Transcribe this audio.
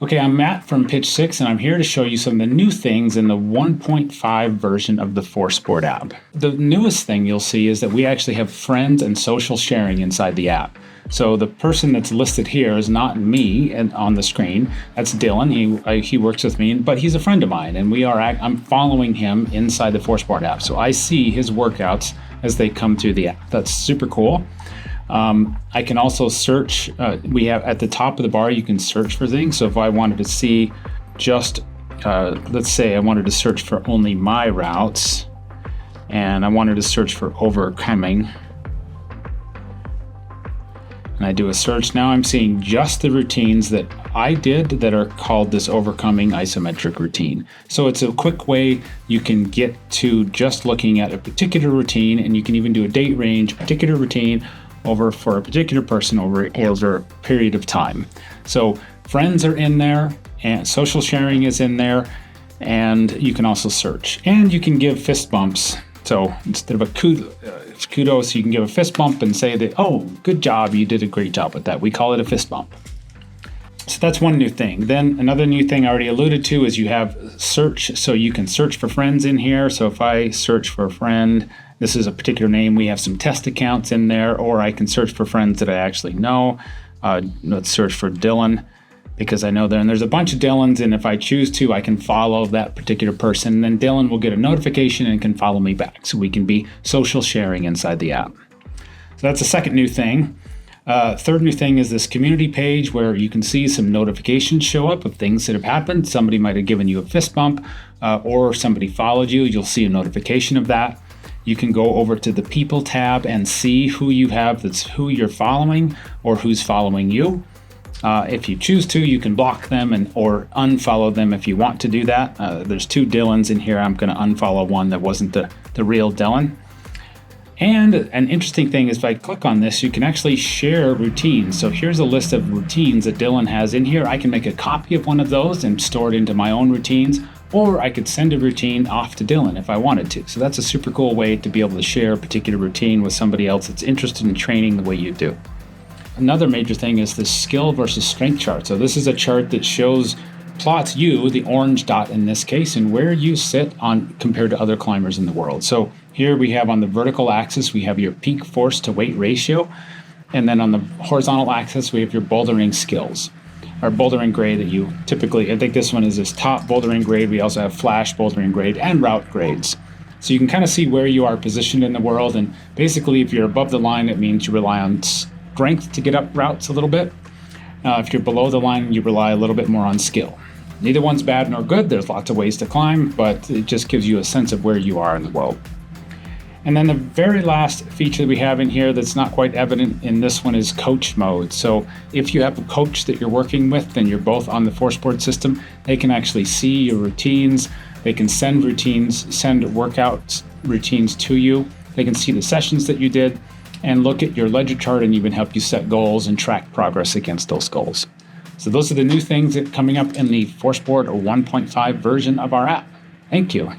Okay, I'm Matt from Pitch Six, and I'm here to show you some of the new things in the 1.5 version of the FourSport app. The newest thing you'll see is that we actually have friends and social sharing inside the app. So the person that's listed here is not me and on the screen. That's Dylan. He works with me, but he's a friend of mine, and I'm following him inside the FourSport app. So I see his workouts as they come through the app. That's super cool. I can also search. We have at the top of the bar, you can search for things. So if I wanted to see let's say I wanted to search for only my routes, and I wanted to search for overcoming, and I do a search, now I'm seeing just the routines that I did that are called this overcoming isometric routine. So it's a quick way you can get to just looking at a particular routine, and you can even do a date range, particular routine, over for a particular person over a period of time. So friends are in there, and social sharing is in there, and you can also search. And you can give fist bumps. So instead of a kudos, you can give a fist bump and say that, oh, good job, you did a great job with that. We call it a fist bump. So that's one new thing. Then another new thing I already alluded to is you have search. So you can search for friends in here. So if I search for a friend, this is a particular name, we have some test accounts in there, or I can search for friends that I actually know. Let's search for Dylan, because I know there, and there's a bunch of Dylans, and if I choose to, I can follow that particular person, and then Dylan will get a notification and can follow me back. So we can be social sharing inside the app. So that's the second new thing. Third new thing is this community page where you can see some notifications show up of things that have happened. Somebody might have given you a fist bump, or somebody followed you. You'll see a notification of that. You can go over to the People tab and see who you have, that's who you're following or who's following you. If you choose to, you can block them or unfollow them if you want to do that. There's two Dylans in here. I'm going to unfollow one that wasn't the real Dylan. And an interesting thing is if I click on this, you can actually share routines. So here's a list of routines that Dylan has in here. I can make a copy of one of those and store it into my own routines, or I could send a routine off to Dylan if I wanted to. So that's a super cool way to be able to share a particular routine with somebody else that's interested in training the way you do. Another major thing is the skill versus strength chart. So this is a chart that plots you, the orange dot in this case, and where you sit on compared to other climbers in the world. So here we have on the vertical axis, we have your peak force to weight ratio. And then on the horizontal axis, we have your bouldering skills, or bouldering grade that you typically, I think this one is this top bouldering grade. We also have flash bouldering grade and route grades. So you can kind of see where you are positioned in the world. And basically, if you're above the line, it means you rely on strength to get up routes a little bit. If you're below the line, you rely a little bit more on skill. Neither one's bad nor good. There's lots of ways to climb, but it just gives you a sense of where you are in the world. And then the very last feature we have in here that's not quite evident in this one is coach mode. So if you have a coach that you're working with and you're both on the FourSport system, they can actually see your routines. They can send workout routines to you. They can see the sessions that you did and look at your ledger chart and even help you set goals and track progress against those goals. So those are the new things that are coming up in the FourSport 1.5 version of our app. Thank you.